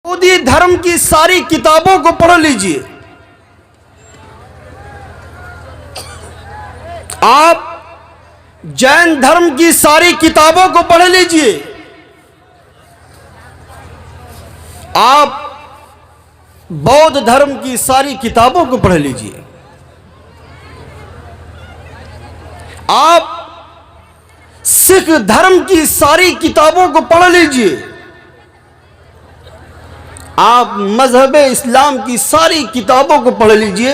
یہودی دھرم کی ساری کتابوں کو پڑھ لیجئے. آپ جین دھرم کی ساری کتابوں کو پڑھ لیجئے. آپ بودھ دھرم کی ساری کتابوں کو پڑھ لیجئے. آپ سکھ دھرم کی ساری کتابوں کو پڑھ لیجئے. آپ مذہب اسلام کی ساری کتابوں کو پڑھ لیجئے.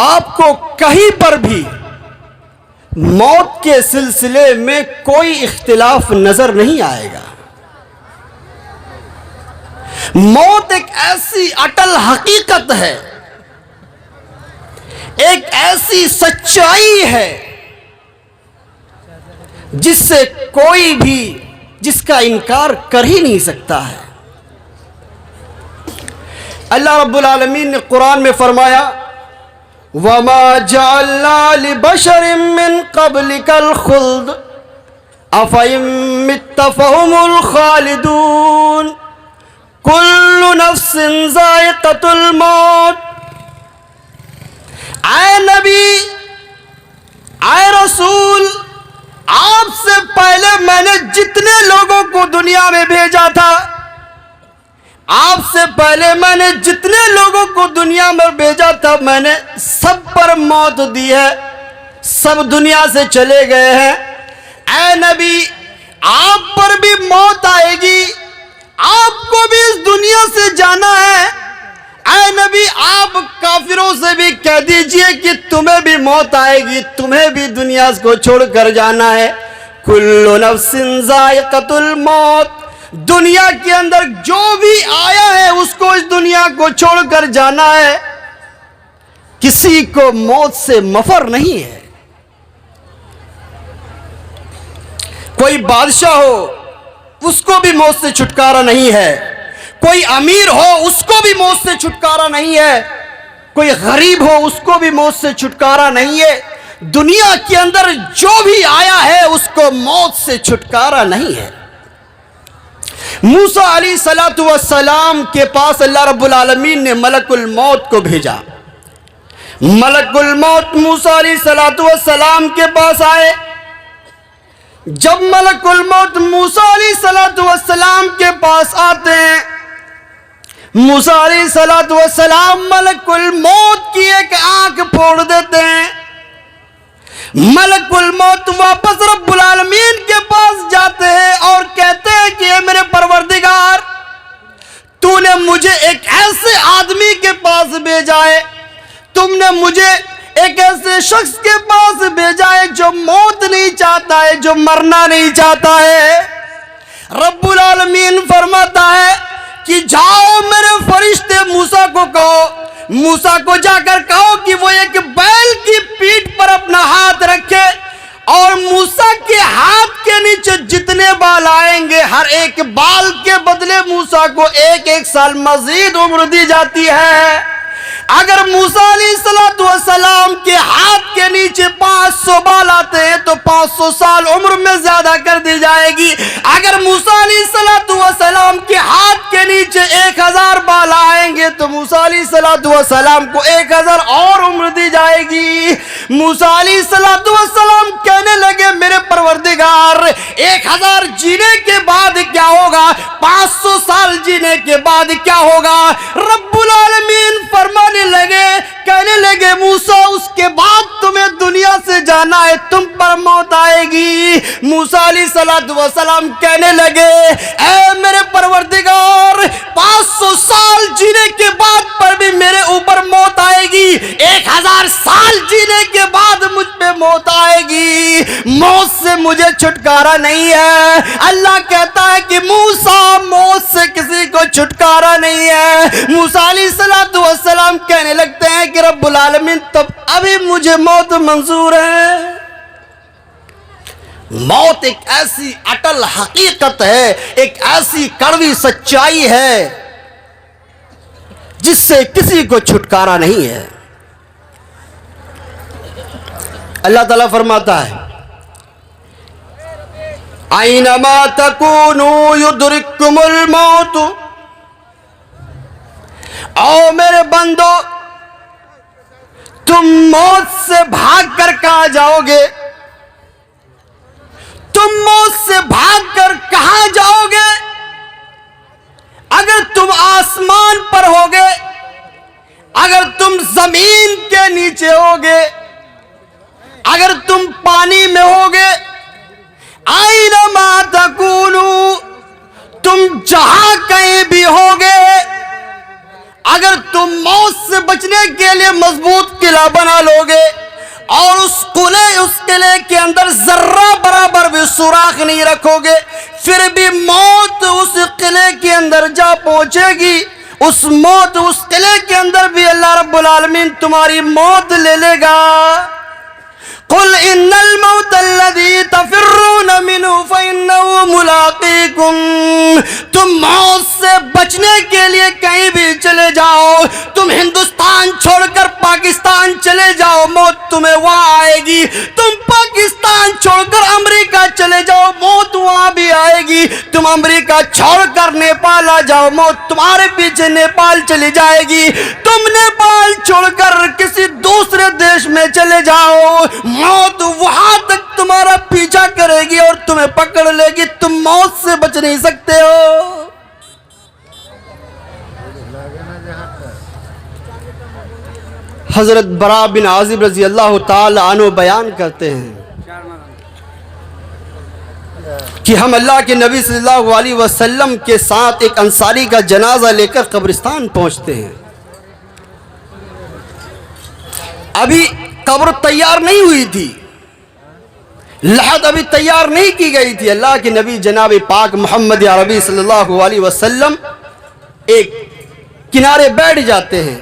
آپ کو کہیں پر بھی موت کے سلسلے میں کوئی اختلاف نظر نہیں آئے گا. موت ایک ایسی اٹل حقیقت ہے، ایک ایسی سچائی ہے جس سے کوئی بھی جس کا انکار کر ہی نہیں سکتا ہے. اللہ رب العالمین نے قرآن میں فرمایا وَمَا جَعَلْنَا لِبَشَرٍ مِّن قَبْلِكَ الْخُلْدَ أَفَإِن مِّتَّ فَهُمُ الْخَالِدُونَ كُلُّ نَفْسٍ ذَائِقَةُ الْمَوْتِ. اے نبی، اے رسول، آپ سے پہلے میں نے جتنے لوگوں کو دنیا میں بھیجا تھا، آپ سے پہلے میں نے جتنے لوگوں کو دنیا میں بھیجا تھا، میں نے سب پر موت دی ہے، سب دنیا سے چلے گئے ہیں. اے نبی، آپ پر بھی موت آئے گی، آپ کو بھی اس دنیا سے جانا ہے. اے نبی، آپ کافروں سے بھی کہہ دیجئے کہ تمہیں بھی موت آئے گی، تمہیں بھی دنیا کو چھوڑ کر جانا ہے. کل نفس ذائقۃ الموت. دنیا کے اندر جو بھی آیا ہے اس کو اس دنیا کو چھوڑ کر جانا ہے. کسی کو موت سے مفر نہیں ہے. کوئی بادشاہ ہو اس کو بھی موت سے چھٹکارا نہیں ہے، کوئی امیر ہو اس کو بھی موت سے چھٹکارا نہیں ہے، کوئی غریب ہو اس کو بھی موت سے چھٹکارا نہیں ہے. دنیا کے اندر جو بھی آیا ہے اس کو موت سے چھٹکارا نہیں ہے. موسیٰ علیہ السلام کے پاس اللہ رب العالمین نے ملک الموت کو بھیجا. ملک الموت موسیٰ علیہ السلام کے پاس آئے. جب ملک الموت موسیٰ علیہ السلام کے پاس آتے ہیں، موسیٰ علیہ السلام ملک الموت کی ایک آنکھ پھوڑ دیتے ہیں. ملک الموت واپس رب العالمین کے پاس جاتے ہیں اور کہتے ہیں کہ اے میرے پروردگار، تو نے مجھے ایک ایسے آدمی کے پاس بھیجا ہے، تم نے مجھے ایک ایسے شخص کے پاس بھیجا ہے جو موت نہیں چاہتا ہے، جو مرنا نہیں چاہتا ہے. رب العالمین فرماتا ہے کہ جاؤ میرے فرشتے موسیٰ کو کہو، موسیٰ کو جا کر کہو کہ وہ ایک بیل کی پیٹھ پر اپنا ہاتھ رکھے، اور موسیٰ کے ہاتھ کے نیچے جتنے بال آئیں گے ہر ایک بال کے بدلے موسیٰ کو 1 سال مزید عمر دی جاتی ہے. اگر موسیٰ علیہ السلام کے ہاتھ کے نیچے 500 بال آتے ہیں تو 500 سال عمر میں زیادہ کر دی جائے گی. اگر موسیٰ علیہ السلام کے ہاتھ کے نیچے 1000 بال آئیں گے تو موسیٰ علیہ السلام کو 1000 اور عمر دی جائے گی. موسیٰ علیہ السلام کہنے لگے میرے پروردگار، 1000 جینے کے بعد کیا ہوگا، 500 سال جینے کے بعد کیا ہوگا؟ رب العالمین فرمانے لگے، کہنے لگے موسیٰ اس کے بعد تمہیں دنیا سے جانا ہے، تم پر موت آئے گی. موسیٰ علیہ السلام کہنے لگے اے میرے پروردگار، 500 سال جینے کے بعد پر بھی میرے اوپر موت آئے گی، 1000 سال جینے کے بعد مجھ پہ موت آئے گی، موت سے مجھے چھٹکارا نہیں ہے. اللہ کہتا ہے کہ موسیٰ موت سے کسی کو چھٹکارا نہیں ہے. موسیٰ علیہ السلام کہنے لگتے ہیں کہ رب العالمین تب ابھی مجھے موت منظور ہے. موت ایک ایسی اٹل حقیقت ہے، ایک ایسی کڑوی سچائی ہے جس سے کسی کو چھٹکارا نہیں ہے. اللہ تعالیٰ فرماتا ہے اینما تکونوا یدرککم الموت، او میرے بندو تم موت سے بھاگ کر کہاں جاؤ گے؟ تم موت سے بھاگ کر کہاں جاؤ گے؟ اگر تم آسمان پر ہوگے، اگر تم زمین کے نیچے ہوگے، اگر تم پانی میں ہوگے، اینما تکونوا، تم جہاں کہیں بھی ہوگے، اگر تم موت سے بچنے کے لیے مضبوط قلعہ بنا لوگے اور اس قلعے کے اندر ذرہ برابر بھی سوراخ نہیں رکھو گے، پھر بھی موت اس قلعے کے اندر جا پہنچے گی، اس قلعے کے اندر بھی اللہ رب العالمین تمہاری موت لے لے گا۔ قل ان الموت الذي تفرون منه فانه ملاقيكم، تم موت سے بچنے کے لیے کہیں بھی چلے جاؤ، تم ہندوستان چھوڑ کر پاکستان چلے جاؤ، موت تمہیں وہاں آئے گی، تم پاکستان چھوڑ کر امریکہ چلے جاؤ، موت وہاں بھی آئے گی، تم امریکہ چھوڑ کر نیپال آ جاؤ، موت تمہارے پیچھے نیپال چلی جائے گی، تم نیپال چھوڑ کر کسی دوسرے دیش میں چلے جاؤ، موت وہاں تک تمہارا پیچھا کرے گی اور تمہیں پکڑ لے گی، تم موت سے بچ نہیں سکتے ہو۔ حضرت براء بن عازب رضی اللہ تعالی عنہ بیان کرتے ہیں کہ ہم اللہ کے نبی صلی اللہ علیہ وسلم کے ساتھ ایک انصاری کا جنازہ لے کر قبرستان پہنچتے ہیں۔ ابھی قبر تیار نہیں ہوئی تھی، لحد ابھی تیار نہیں کی گئی تھی، اللہ کے نبی جناب پاک محمد عربی صلی اللہ علیہ وسلم ایک کنارے بیٹھ جاتے ہیں،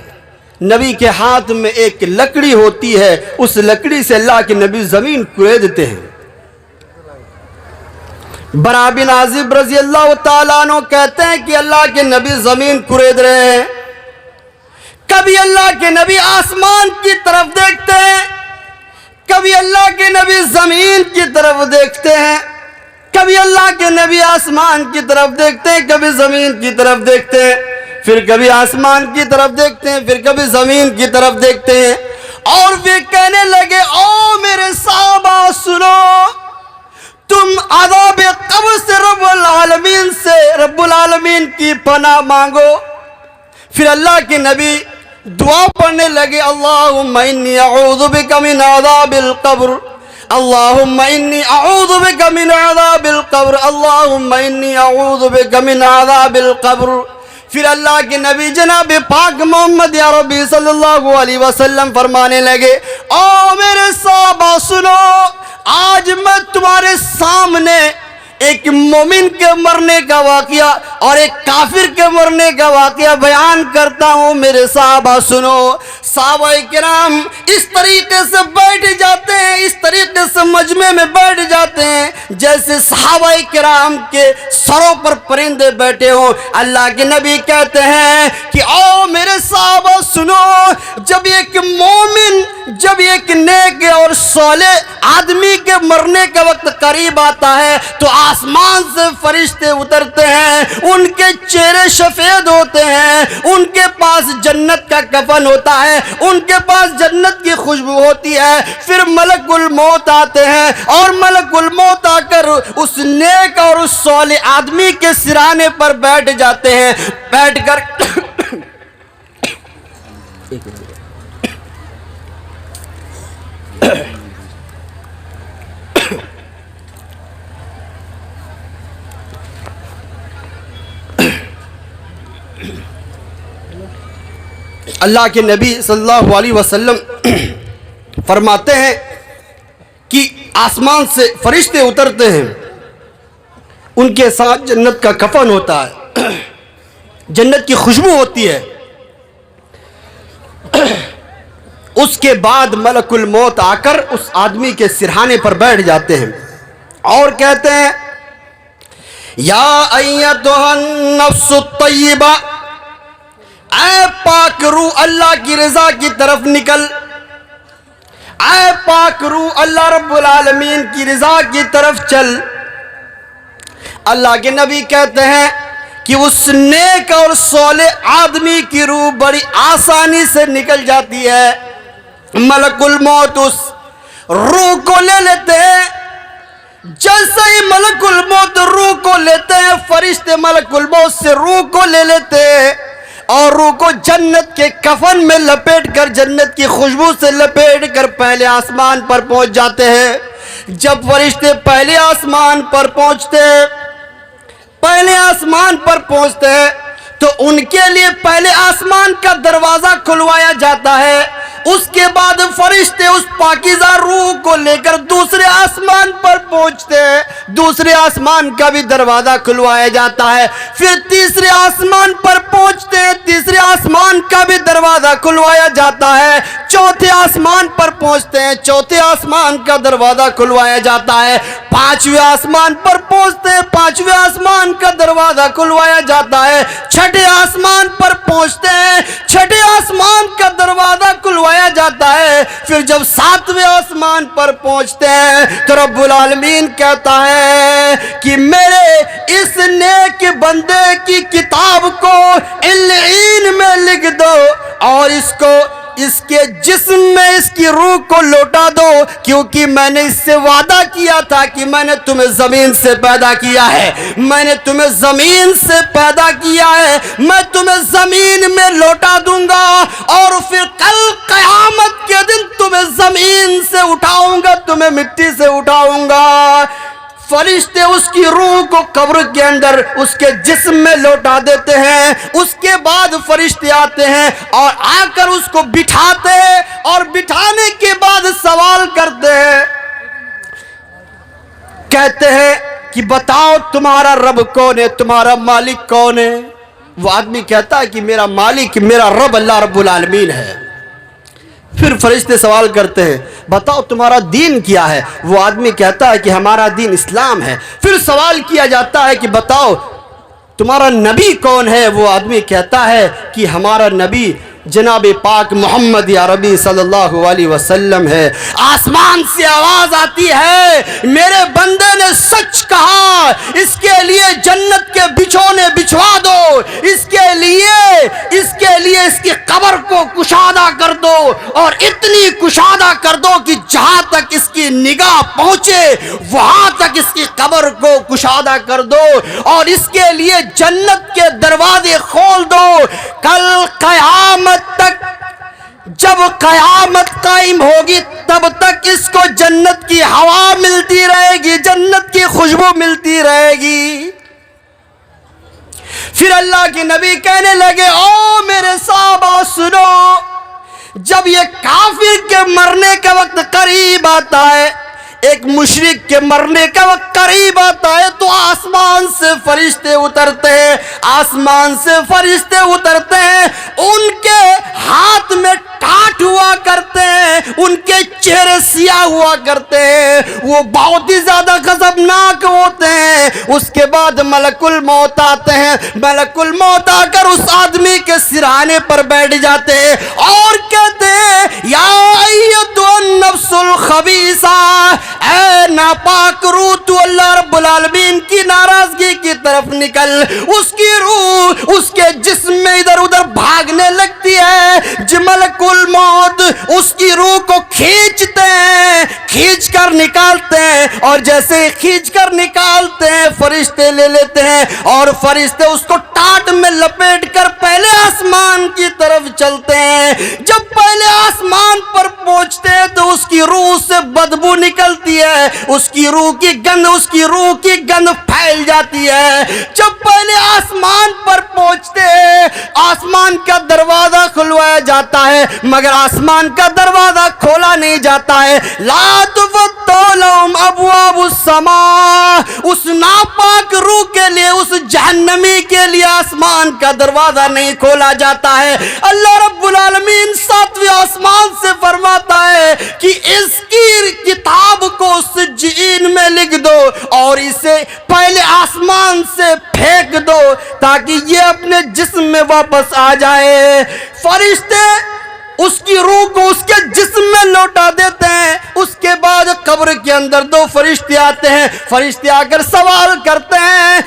نبی کے ہاتھ میں ایک لکڑی ہوتی ہے، اس لکڑی سے اللہ کے نبی زمین کریدتے ہیں۔ براء بن عازب رضی اللہ تعالیٰ عنہ کہتے ہیں کہ اللہ کے نبی زمین کرید رہے ہیں، کبھی اللہ کے نبی آسمان کی طرف دیکھتے ہیں، کبھی اللہ کے نبی زمین کی طرف دیکھتے ہیں، کبھی اللہ کے نبی آسمان کی طرف دیکھتے ہیں، کبھی زمین کی طرف دیکھتے ہیں، پھر کبھی آسمان کی طرف دیکھتے ہیں، پھر کبھی زمین کی طرف دیکھتے ہیں، اور وہ کہنے لگے او میرے صحابہ سنو، تم عذاب قبر سے رب العالمین کی پناہ مانگو۔ پھر اللہ کے نبی دعا پڑھنے لگے، اللہم انی اعوذ بک من عذاب القبر، اللہم انی اعوذ بک من عذاب القبر، اللہم انی اعوذ بک من عذاب القبر۔ پھر اللہ کے نبی جناب پاک محمد عربی صلی اللہ علیہ وسلم فرمانے لگے، او میرے صحابہ سنو، آج میں تمہارے سامنے ایک مومن کے مرنے کا واقعہ اور ایک کافر کے مرنے کا واقعہ بیان کرتا ہوں، میرے صحابہ سنو۔ صحابہ کرام اس طریقے سے بیٹھ جاتے ہیں، اس طریقے سے مجمع میں بیٹھ جاتے ہیں جیسے صحابہ کرام کے سروں پر پرندے بیٹھے ہوں۔ اللہ کے نبی کہتے ہیں کہ او میرے صحابہ سنو، جب ایک مومن، جب ایک نیک اور صالح آدمی کے مرنے کا وقت قریب آتا ہے تو آسمان سے فرشتے اترتے ہیں، ان کے چہرے سفید ہوتے ہیں، ان کے پاس جنت کا کفن ہوتا ہے، ان کے پاس جنت کی خوشبو ہوتی ہے، پھر ملک الموت آتے ہیں اور ملک الموت آ کر اس نیک اور اس صالح آدمی کے سرانے پر بیٹھ جاتے ہیں، بیٹھ کر اللہ کے نبی صلی اللہ علیہ وسلم فرماتے ہیں کہ آسمان سے فرشتے اترتے ہیں، ان کے ساتھ جنت کا کفن ہوتا ہے، جنت کی خوشبو ہوتی ہے، اس کے بعد ملک الموت آ کر اس آدمی کے سرہانے پر بیٹھ جاتے ہیں اور کہتے ہیں یا ایتھا النفس الطیبہ، اے پاک روح اللہ کی رضا کی طرف نکل، اے پاک روح اللہ رب العالمین کی رضا کی طرف چل، اللہ کے نبی کہتے ہیں کہ اس نیک اور صالح آدمی کی روح بڑی آسانی سے نکل جاتی ہے. ملک الموت اس روح کو لے لیتے ہیں. جیسے ہی ملک الموت روح کو لیتے ہیں، فرشتے ملک الموت سے روح کو لے لیتے ہیں اور روح کو جنت کے کفن میں لپیٹ کر، جنت کی خوشبو سے لپیٹ کر پہلے آسمان پر پہنچ جاتے ہیں. جب فرشتے پہلے آسمان پر پہنچتے ہیں، پہلے آسمان پر پہنچتے ہیں تو ان کے لیے پہلے آسمان کا دروازہ کھلوایا جاتا ہے. اس کے بعد فرشتے اس پاکیزہ روح کو لے کر دوسرے آسمان پر پہنچتے ہیں، دوسرے آسمان کا بھی دروازہ کھلوایا جاتا ہے. پھر تیسرے آسمان پر پہنچتے ہیں، تیسرے آسمان کا بھی دروازہ کھلوایا جاتا ہے. چوتھے آسمان پر پہنچتے ہیں، چوتھے آسمان کا دروازہ کھلوایا جاتا ہے. پانچویں آسمان پر پہنچتے ہیں، پانچویں آسمان کا دروازہ کھلوایا جاتا ہے. چھٹے آسمان پر پہنچتے ہیں، چھٹے آسمان کا دروازہ کھلوایا جاتا ہے. پھر جب ساتویں آسمان پر پہنچتے ہیں تو رب العالمین کہتا ہے کہ میرے اس نیک بندے کی کتاب کو علین میں لکھ دو اور اس کو اس کے جسم میں اس کی روح کو لوٹا دو، کیونکہ میں نے اس سے وعدہ کیا تھا کہ میں نے تمہیں زمین سے پیدا کیا ہے، میں نے تمہیں زمین سے پیدا کیا ہے، میں تمہیں زمین میں لوٹا دوں گا اور پھر کل قیامت کے دن تمہیں زمین سے اٹھاؤں گا، تمہیں مٹی سے اٹھاؤں گا. فرشتے اس کی روح کو قبر کے اندر اس کے جسم میں لوٹا دیتے ہیں. اس کے بعد فرشتے آتے ہیں اور آ کر اس کو بٹھاتے ہیں اور بٹھانے کے بعد سوال کرتے ہیں، کہتے ہیں کہ بتاؤ تمہارا رب کون ہے، تمہارا مالک کون ہے؟ وہ آدمی کہتا ہے کہ میرا مالک، میرا رب اللہ رب العالمین ہے. پھر فرشتے سوال کرتے ہیں بتاؤ تمہارا دین کیا ہے؟ وہ آدمی کہتا ہے کہ ہمارا دین اسلام ہے. پھر سوال کیا جاتا ہے کہ بتاؤ تمہارا نبی کون ہے؟ وہ آدمی کہتا ہے کہ ہمارا نبی جناب پاک محمد عربی صلی اللہ علیہ وسلم ہے. آسمان سے آواز آتی ہے میرے بندے نے سچ کہا، اس کے لیے جنت کے بچھونے بچھوا دو، اس کے لیے اس کی قبر کو کشادہ کر دو اور اتنی کشادہ کر دو کہ جہاں تک اس کی نگاہ پہنچے وہاں تک اس کی قبر کو کشادہ کر دو اور اس کے لیے جنت کے دروازے کھول دو. کل قیامت تک، جب قیامت قائم ہوگی تب تک اس کو جنت کی ہوا ملتی رہے گی، جنت کی خوشبو ملتی رہے گی. پھر اللہ کے نبی کہنے لگے او میرے صحابہ سنو، جب یہ کافر کے مرنے کا وقت قریب آتا ہے، ایک مشرک کے مرنے کا وقت قریب آتا ہے تو آسمان سے فرشتے اترتے ہیں، آسمان سے فرشتے اترتے ہیں. ان کے ہاتھ میں کاٹ ہوا کرتے ہیں، ان کے چہرے سیاہ ہوا کرتے ہیں، وہ بہت ہی زیادہ غضبناک ہوتے ہیں. اس کے بعد ملک الموت آتے ہیں، ملک الموت آ کر اس آدمی کے سرہانے پر بیٹھ جاتے ہیں اور کہتے ہیں یا ایتھا النفس الخبیثہ، اے ناپاک روح تو اللہ رب العالمین کی ناراضگی کی طرف نکل. اس کی روح اس کے جسم میں ادھر ادھر بھاگنے لگتی ہے. ملک الموت اس کی روح کو کھینچتے ہیں، کھینچ کر نکالتے ہیں اور جیسے کھینچ کر نکالتے ہیں فرشتے لے لیتے ہیں اور فرشتے اس کو ٹاٹ میں لپیٹ کر پہلے آسمان کی طرف چلتے ہیں. جب پہلے آسمان پر پہنچتے ہیں تو اس کی روح سے بدبو نکلتی ہے، اس کی روح کی گند پھیل جاتی ہے. جب پہلے آسمان پر پہنچتے ہیں آسمان کا دروازہ کھلوایا جاتا ہے مگر آسمان کا دروازہ کھولا نہیں جاتا ہے. لا تفتح لهم ابواب السماء، اس ناپاک روح کے لیے، اس جہنمی کے لیے آسمان کا دروازہ نہیں کھولا جاتا ہے. اللہ رب العالمین ساتویں آسمان سے فرماتا ہے کہ اس کی کتاب کو سجین میں لکھ دو اور اسے پہلے آسمان سے پھینک دو تاکہ یہ اپنے جسم میں واپس آ جائے. فرشتے اس کی روح کو اس کے جسم میں لوٹا دیتے ہیں. اس کے بعد قبر کے اندر دو فرشتے آتے ہیں. فرشتے آ کر سوال کرتے ہیں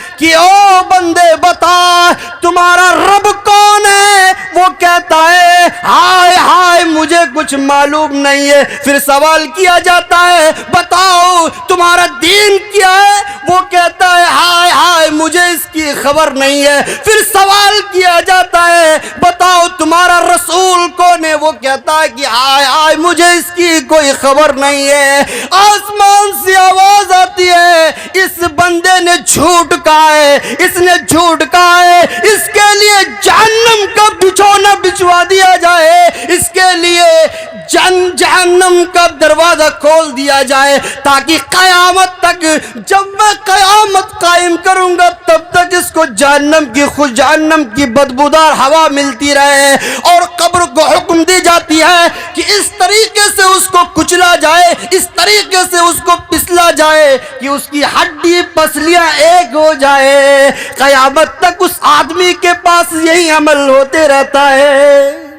کچھ معلوم نہیں ہے۔ پھر سوال کیا جاتا ہے بتاؤ تمہارا دین کیا ہے؟ وہ کہتا ہے ہائے ہائے مجھے اس کی خبر نہیں ہے۔ پھر سوال کیا جاتا ہے بتاؤ تمہارا رسول کون ہے؟ وہ کہتا ہے کہ ہائے ہائے مجھے اس کی کوئی خبر نہیں ہے۔ آسمان سے آواز آتی ہے اس بندے نے جھوٹ کہا ہے، اس نے جھوٹ کہا ہے، اس کے لیے جہنم کا بچھونا بچھوا دیا جائے، اس کے لیے جہنم کا دروازہ کھول دیا جائے تاکہ قیامت تک، جب میں قیامت قائم کروں گا تب تک اس کو جہنم کی بدبودار ہوا ملتی رہے۔ اور قبر کو حکم دی جاتی ہے کہ اس طریقے سے اس کو کچلا جائے، اس طریقے سے اس کو پسلا جائے کہ اس کی ہڈی پسلیاں ایک ہو جائے۔ قیامت تک اس آدمی کے پاس یہی عمل ہوتے رہتا ہے۔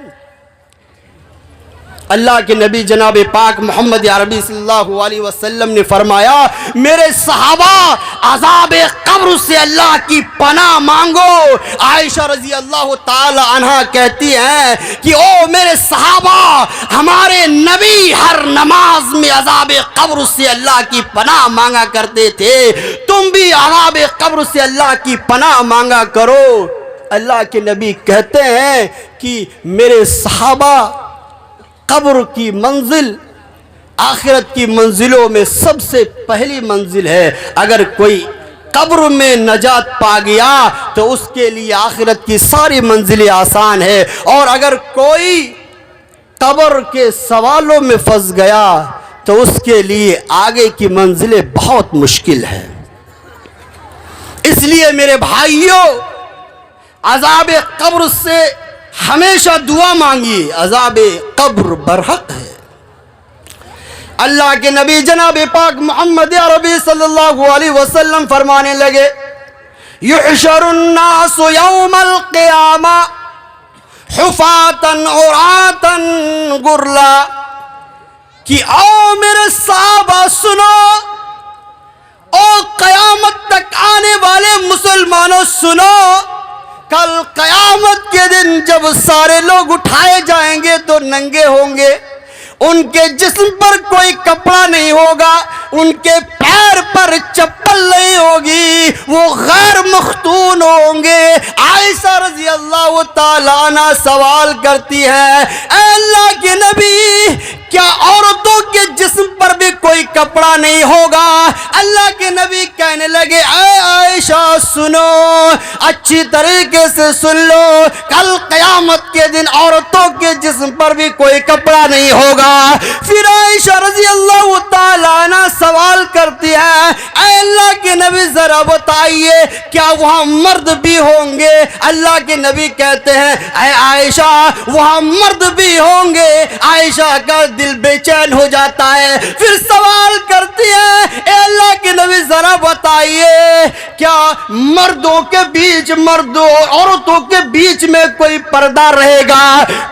اللہ کے نبی جناب پاک محمد عربی صلی اللہ علیہ وسلم نے فرمایا میرے صحابہ عذاب قبر سے اللہ کی پناہ مانگو۔ عائشہ رضی اللہ تعالی عنہ کہتی ہیں کہ او میرے صحابہ ہمارے نبی ہر نماز میں عذاب قبر سے اللہ کی پناہ مانگا کرتے تھے، تم بھی عذاب قبر سے اللہ کی پناہ مانگا کرو۔ اللہ کے نبی کہتے ہیں کہ میرے صحابہ قبر کی منزل آخرت کی منزلوں میں سب سے پہلی منزل ہے۔ اگر کوئی قبر میں نجات پا گیا تو اس کے لیے آخرت کی ساری منزلیں آسان ہے، اور اگر کوئی قبر کے سوالوں میں پھنس گیا تو اس کے لیے آگے کی منزلیں بہت مشکل ہیں۔ اس لیے میرے بھائیوں عذاب قبر سے ہمیشہ دعا مانگیے، عذاب قبر برحق ہے۔ اللہ کے نبی جناب پاک محمد عربی صلی اللہ علیہ وسلم فرمانے لگے یحشر الناس یوم القیامہ حفاتا عراتا غرلا، کہ او میرے صحابہ سنو، او قیامت تک آنے والے مسلمانوں سنو، کل قیامت کے دن جب سارے لوگ اٹھائے جائیں گے تو ننگے ہوں گے، ان کے جسم پر کوئی کپڑا نہیں ہوگا، ان کے پیر پر چپل نہیں ہوگی، وہ غیر مختون ہوں گے۔ عائشہ رضی اللہ تعالیٰ عنہ سوال کرتی ہے اے اللہ کے نبی کیا عورتوں کے جسم پر بھی کوئی کپڑا نہیں ہوگا؟ اللہ کے نبی کہنے لگے اے عائشہ سنو، اچھی طریقے سے سن لو، کل قیامت کے دن عورتوں کے جسم پر بھی کوئی کپڑا نہیں ہوگا۔ پھر عائشہ رضی اللہ تعالیٰ عنہ سوال کرتی ہے اے اللہ کے نبی ذرا بتائیے کیا وہاں مرد بھی ہوں گے؟ اللہ کے نبی کہتے ہیں اے عائشہ وہاں مرد بھی ہوں گے۔ عائشہ کا دل بے چین ہو جاتا ہے، پھر سوال کرتی ہے اے اللہ کے نبی ذرا بتائیے کیا مردوں کے بیچ، مردوں اور عورتوں کے بیچ میں کوئی پردہ رہے گا،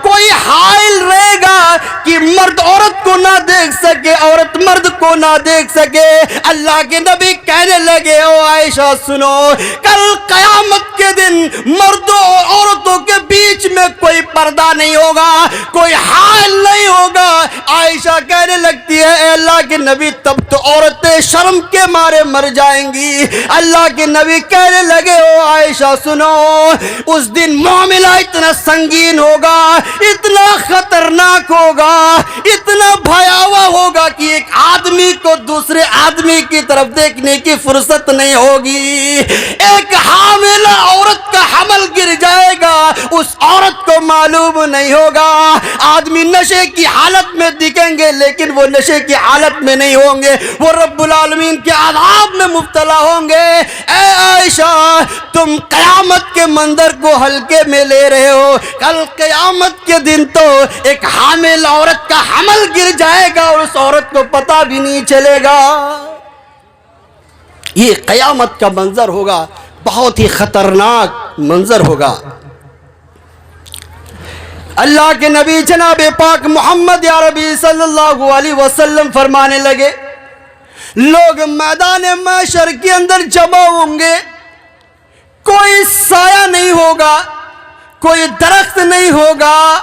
کوئی حائل رہے گا کہ مرد عورت کو نہ دیکھ سکے، عورت مرد کو نہ دیکھ سکے؟ اللہ کے نبی کہنے لگے او عائشہ سنو، کل قیامت کے دن مردوں اور عورتوں کے بیچ میں کوئی پردہ نہیں ہوگا، کوئی حائل نہیں ہوگا۔ عائشہ کہنے لگتی ہے اے اللہ کے نبی تب تو عورتیں شرم کے مارے مر جائیں گی۔ اللہ کے نبی کہنے لگے او عائشہ سنو، اس دن معاملہ اتنا سنگین ہوگا، اتنا خطرناک ہوگا، اتنا بھیاوہ ہوگا کہ ایک آدمی کو دوسرے آدمی کی طرف دیکھنے کی فرصت نہیں ہوگی۔ ایک حاملہ عورت کا حمل گر جائے گا، اس عورت کو معلوم نہیں ہوگا۔ آدمی نشے کی حالت میں دکھیں گے لیکن وہ نشے کی حالت میں نہیں ہوں گے، وہ رب العالمین کے عذاب میں مبتلا ہوں گے۔ اے عائشہ تم قیامت کے منظر کو ہلکے میں لے رہے ہو، کل قیامت کے دن تو ایک حامل عورت کا حمل گر جائے گا اور اس عورت کو پتہ بھی نہیں چلے گا۔ یہ قیامت کا منظر ہوگا، بہت ہی خطرناک منظر ہوگا۔ اللہ کے نبی جناب پاک محمد عربی صلی اللہ علیہ وسلم فرمانے لگے لوگ میدان محشر کے اندر جمع ہوں گے، کوئی سایہ نہیں ہوگا، کوئی درخت نہیں ہوگا،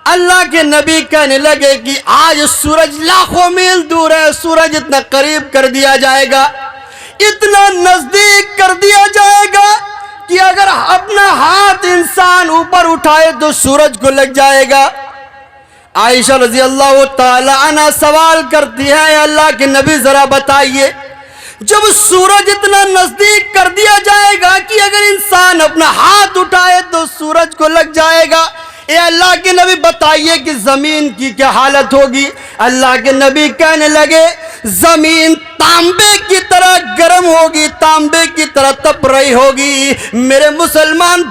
اللہ کے نبی کہنے لگے کہ آج سورج لاکھوں میل دور ہے، سورج اتنا قریب کر دیا جائے گا، اتنا نزدیک کر دیا جائے گا کہ اگر اپنا ہاتھ انسان اوپر اٹھائے تو سورج کو لگ جائے گا۔ عائشہ رضی اللہ تعالی عنہ سوال کرتی ہے، اے اللہ کے نبی ذرا بتائیے، جب سورج اتنا نزدیک کر دیا جائے گا کہ اگر انسان اپنا ہاتھ اٹھائے تو سورج کو لگ جائے گا، اے اللہ کے نبی بتائیے کہ زمین کی کیا حالت ہوگی؟ اللہ کے نبی کہنے لگے زمین تانبے کی طرح گرم ہوگی، تانبے کی طرح تپ رہی ہوگی۔ میرے مسلمان